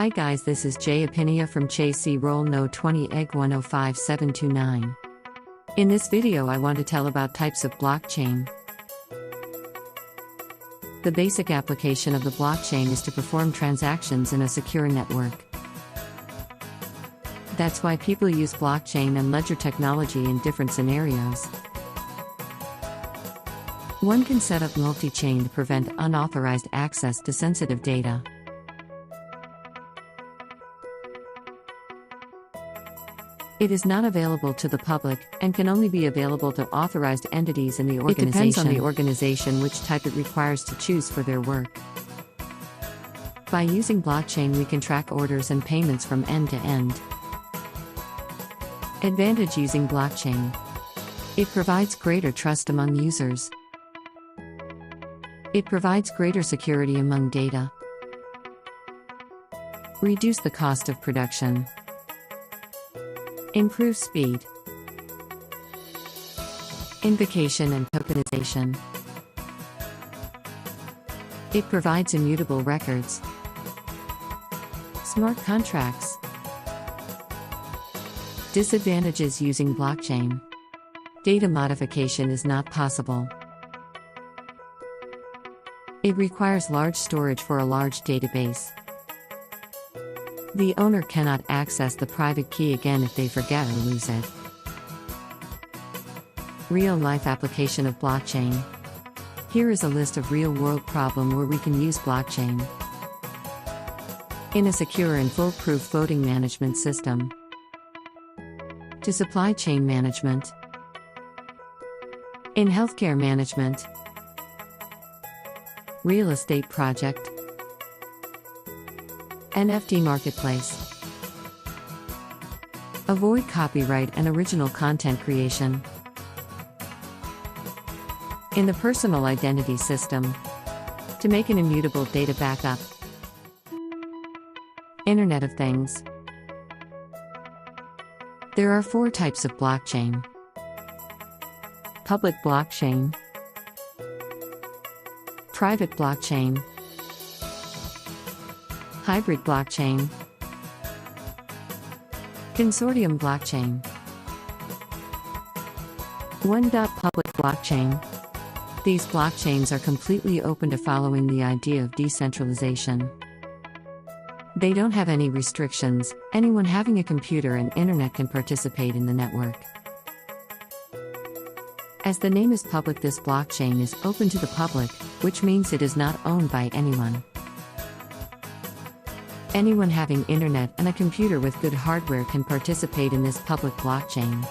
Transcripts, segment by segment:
Hi guys, this is Jay Apinia from Chase Roll No 20 Egg 105729. In this video I want to tell about types of blockchain. The basic application of the blockchain is to perform transactions in a secure network. That's why people use blockchain and ledger technology in different scenarios. One can set up multi-chain to prevent unauthorized access to sensitive data. It is not available to the public, and can only be available to authorized entities in the organization. It depends on the organization which type it requires to choose for their work. By using blockchain we can track orders and payments from end to end. Advantage using blockchain. It provides greater trust among users. It provides greater security among data. Reduce the cost of production. Improve speed. Invocation and tokenization. It provides immutable records. Smart contracts. Disadvantages using blockchain. Data modification is not possible. It requires large storage for a large database. The owner cannot access the private key again if they forget or lose it. Real-life application of blockchain. Here is a list of real-world problems where we can use blockchain. In a secure and foolproof voting management system. To supply chain management. In healthcare management. Real estate project. NFT marketplace. Avoid copyright and original content creation. In the personal identity system. To make an immutable data backup. Internet of Things. There are 4 types of blockchain. Public blockchain. Private blockchain. Hybrid blockchain. Consortium blockchain. Public blockchain. These blockchains are completely open to following the idea of decentralization. They don't have any restrictions, anyone having a computer and internet can participate in the network. As the name is public, this blockchain is open to the public, which means it is not owned by anyone. Anyone having internet and a computer with good hardware can participate in this public blockchain.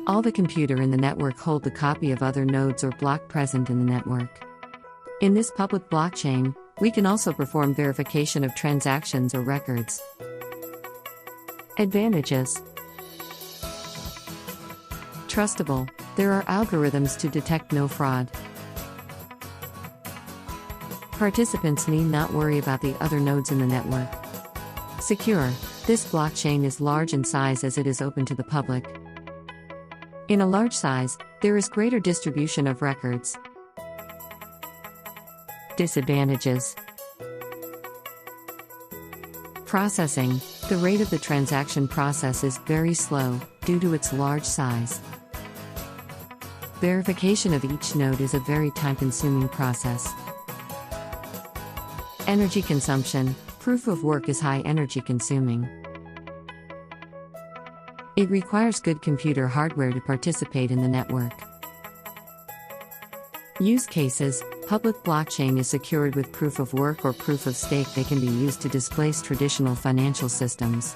All the computer in the network hold the copy of other nodes or block present in the network. In this public blockchain, we can also perform verification of transactions or records. Advantages. Trustable. There are algorithms to detect no fraud. Participants need not worry about the other nodes in the network. Secure. This blockchain is large in size as it is open to the public. In a large size, there is greater distribution of records. Disadvantages. Processing. The rate of the transaction process is very slow, due to its large size. Verification of each node is a very time-consuming process. Energy consumption. Proof of work is high energy consuming. It requires good computer hardware to participate in the network. Use cases. Public blockchain is secured with proof of work or proof of stake. They can be used to displace traditional financial systems.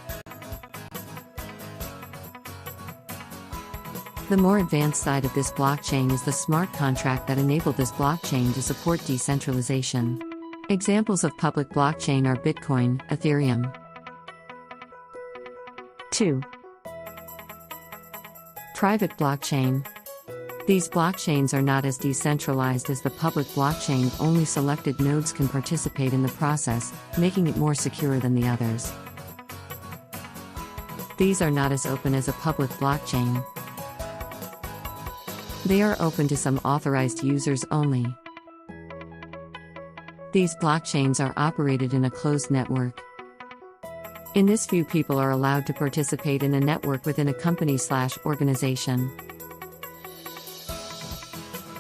The more advanced side of this blockchain is the smart contract that enable this blockchain to support decentralization. Examples of public blockchain are Bitcoin, Ethereum. 2. Private blockchain. These blockchains are not as decentralized as the public blockchain. Only selected nodes can participate in the process, making it more secure than the others. These are not as open as a public blockchain. They are open to some authorized users only. These blockchains are operated in a closed network. In this, few people are allowed to participate in a network within a company/organization.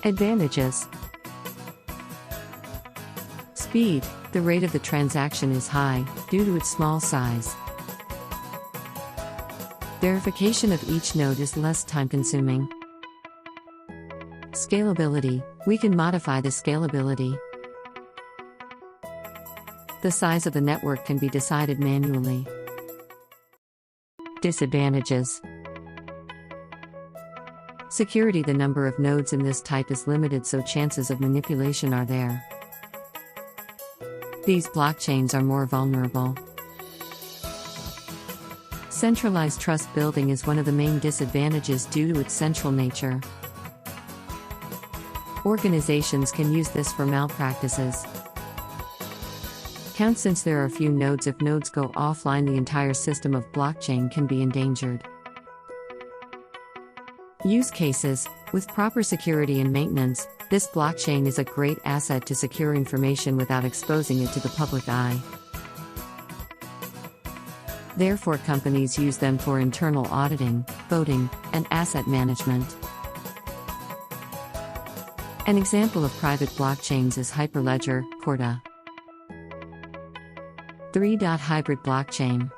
Advantages: speed. The rate of the transaction is high, due to its small size. Verification of each node is less time-consuming. Scalability. We can modify the scalability. The size of the network can be decided manually. Disadvantages: security. The number of nodes in this type is limited, so chances of manipulation are there. These blockchains are more vulnerable. Centralized trust building is one of the main disadvantages due to its central nature. Organizations can use this for malpractices. Count. Since there are few nodes, if nodes go offline, the entire system of blockchain can be endangered. Use cases. With proper security and maintenance, this blockchain is a great asset to secure information without exposing it to the public eye. Therefore, companies use them for internal auditing, voting, and asset management. An example of private blockchains is Hyperledger, Corda. 3. Hybrid blockchain.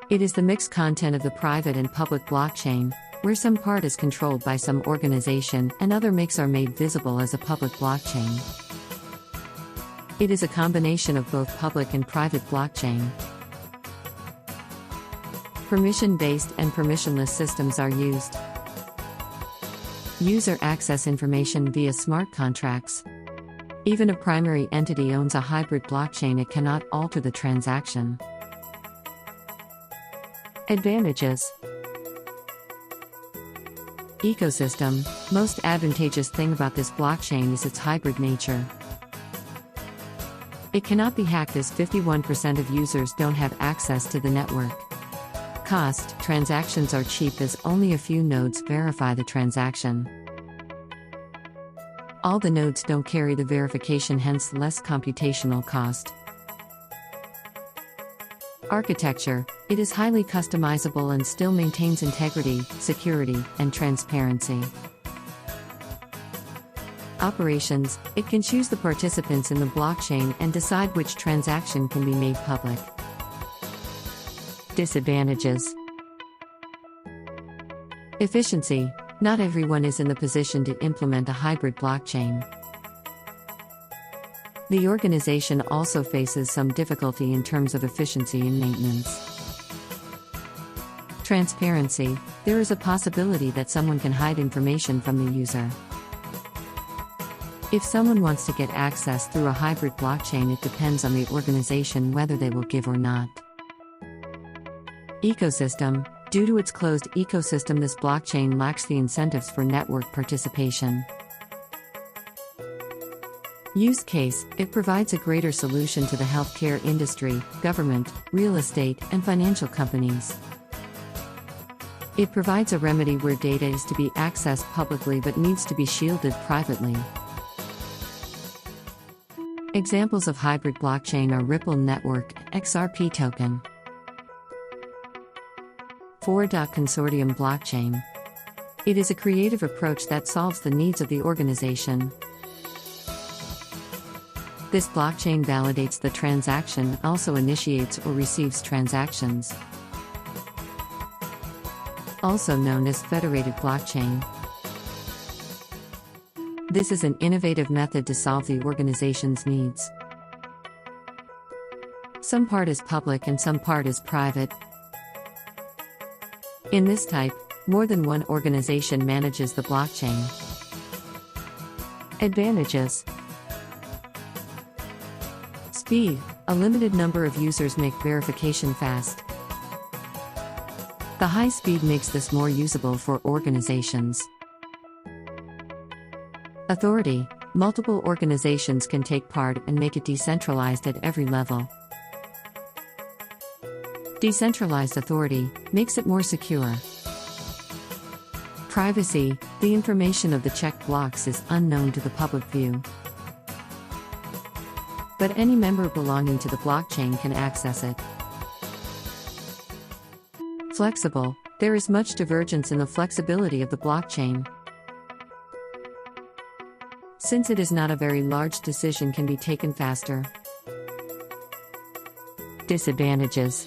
It is the mixed content of the private and public blockchain, where some part is controlled by some organization and other makes are made visible as a public blockchain. It is a combination of both public and private blockchain. Permission-based and permissionless systems are used. User access information via smart contracts. Even if a primary entity owns a hybrid blockchain, it cannot alter the transaction. Advantages: ecosystem. Most advantageous thing about this blockchain is its hybrid nature. It cannot be hacked, as 51% of users don't have access to the network. Cost. Transactions are cheap, as only a few nodes verify the transaction. All the nodes don't carry the verification, hence less computational cost. Architecture. It is highly customizable and still maintains integrity, security, and transparency. Operations. It can choose the participants in the blockchain and decide which transaction can be made public. Disadvantages: efficiency. Not everyone is in the position to implement a hybrid blockchain. The organization also faces some difficulty in terms of efficiency and maintenance. Transparency. There is a possibility that someone can hide information from the user. If someone wants to get access through a hybrid blockchain, it depends on the organization whether they will give or not. Ecosystem. Due to its closed ecosystem, this blockchain lacks the incentives for network participation. Use case. It provides a greater solution to the healthcare industry, government, real estate, and financial companies. It provides a remedy where data is to be accessed publicly but needs to be shielded privately. Examples of hybrid blockchain are Ripple Network, XRP token. 4. Consortium blockchain. It is a creative approach that solves the needs of the organization. This blockchain validates the transaction, also initiates or receives transactions. Also known as federated blockchain. This is an innovative method to solve the organization's needs. Some part is public and some part is private. In this type, more than one organization manages the blockchain. Advantages: speed. A limited number of users make verification fast. The high speed makes this more usable for organizations. Authority. Multiple organizations can take part and make it decentralized at every level. Decentralized authority makes it more secure. Privacy. The information of the checked blocks is unknown to the public view. but any member belonging to the blockchain can access it. Flexible. There is much divergence in the flexibility of the blockchain. Since it is not a very large decision can be taken faster. Disadvantages.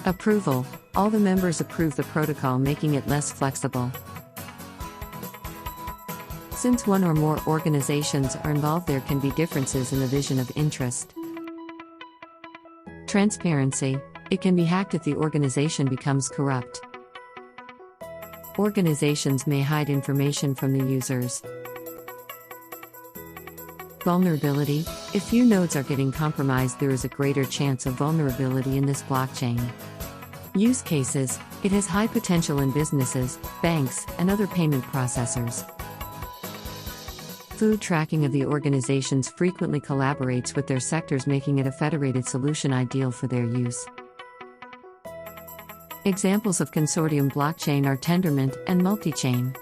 Approval. All the members approve the protocol, making it less flexible. Since one or more organizations are involved, there can be differences in the vision of interest. Transparency. It can be hacked if the organization becomes corrupt. Organizations may hide information from the users. Vulnerability. If few nodes are getting compromised, there is a greater chance of vulnerability in this blockchain. Use cases. It has high potential in businesses, banks, and other payment processors. Food tracking of the organizations frequently collaborates with their sectors, making it a federated solution ideal for their use. Examples of consortium blockchain are Tendermint and Multichain.